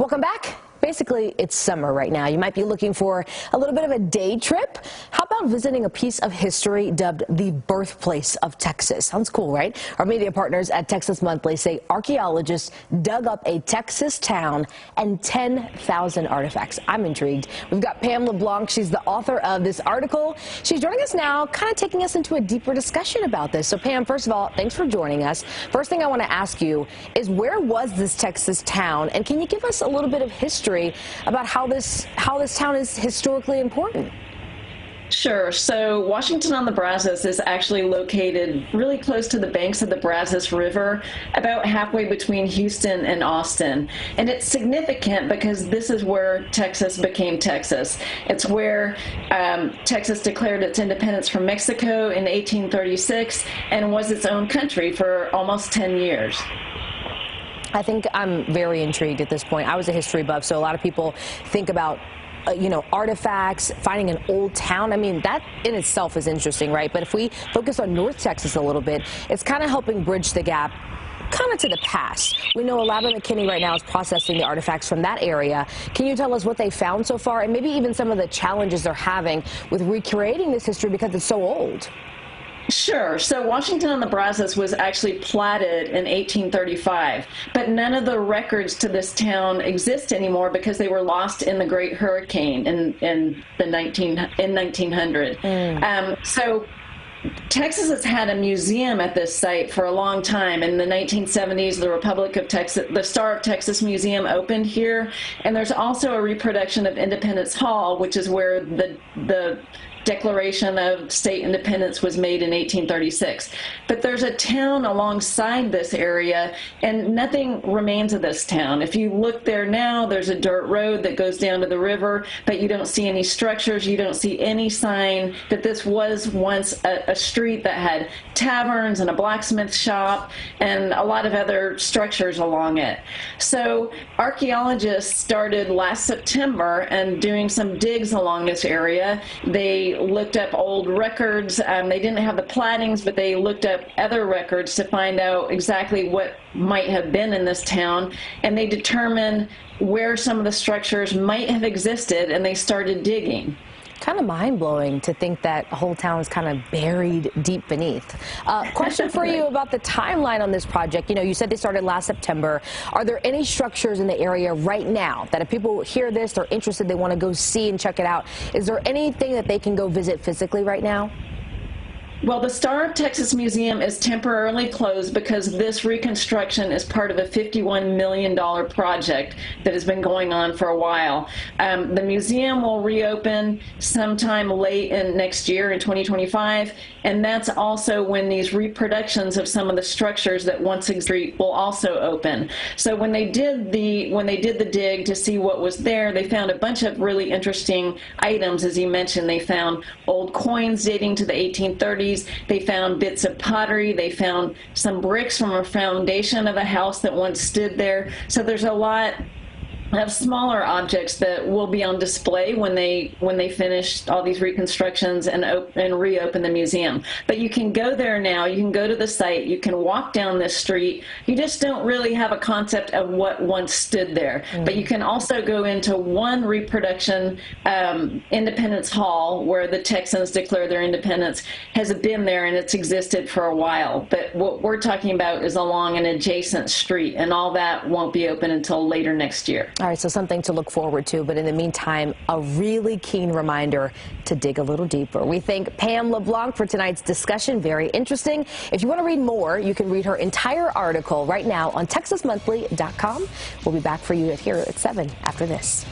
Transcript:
Welcome back. Basically, it's summer right now. You might be looking for a little bit of a day trip. How about visiting a piece of history dubbed the birthplace of Texas? Sounds cool, right? Our media partners at Texas Monthly say archaeologists dug up a Texas town and 10,000 artifacts. I'm intrigued. We've got Pam LeBlanc. She's the author of this article. She's joining us now, kind of taking us into a deeper discussion about this. So, Pam, first of all, thanks for joining us. First thing I want to ask you is, where was this Texas town? And can you give us a little bit of history about how this town is historically important? Sure. So Washington on the Brazos is actually located really close to the banks of the Brazos River, about halfway between Houston and Austin. And it's significant because this is where Texas became Texas. It's where Texas declared its independence from Mexico in 1836 and was its own country for almost 10 years. I think I'm very intrigued at this point. I was a history buff, so a lot of people think about artifacts, finding an old town. I mean, that in itself is interesting, right? But if we focus on North Texas a little bit, it's kind of helping bridge the gap kind of to the past. We know Alabama McKinney right now is processing the artifacts from that area. Can you tell us what they found so far, and maybe even some of the challenges they're having with recreating this history because it's so old? Sure. So Washington on the Brazos was actually platted in 1835, but none of the records to this town exist anymore because they were lost in the Great Hurricane in 1900. So Texas has had a museum at this site for a long time. In the 1970s, the Republic of Texas, the Star of Texas Museum opened here, and there's also a reproduction of Independence Hall, which is where the Declaration of State Independence was made in 1836. But there's a town alongside this area, and nothing remains of this town. If you look there now, there's a dirt road that goes down to the river, but you don't see any structures. You don't see any sign that this was once a street that had taverns and a blacksmith shop and a lot of other structures along it. So archaeologists started last September and doing some digs along this area. They looked up old records. They didn't have the plattings, but they looked up other records to find out exactly what might have been in this town, and they determined where some of the structures might have existed, and they started digging. Kind of mind-blowing to think that the whole town is kind of buried deep beneath. Question for you about the timeline on this project. You know, you said they started last September. Are there any structures in the area right now that if people hear this, they're interested, they want to go see and check it out? Is there anything that they can go visit physically right now? Well, the Star of Texas Museum is temporarily closed because this reconstruction is part of a $51 million project that has been going on for a while. The museum will reopen sometime late in next year in 2025, and that's also when these reproductions of some of the structures that once existed will also open. So when they did the dig to see what was there, they found a bunch of really interesting items. As you mentioned, they found old coins dating to the 1830s. They found bits of pottery. They found some bricks from a foundation of a house that once stood there. So there's a lot of smaller objects that will be on display when they finish all these reconstructions and reopen the museum. But you can go there now. You can go to the site. You can walk down this street. You just don't really have a concept of what once stood there. But you can also go into one reproduction, Independence Hall, where the Texans declare their independence, has been there and it's existed for a while. But what we're talking about is along an adjacent street, and all that won't be open until later next year. All right, so something to look forward to, but in the meantime, a really keen reminder to dig a little deeper. We thank Pam LeBlanc for tonight's discussion. Very interesting. If you want to read more, you can read her entire article right now on TexasMonthly.com. We'll be back for you here at 7 after this.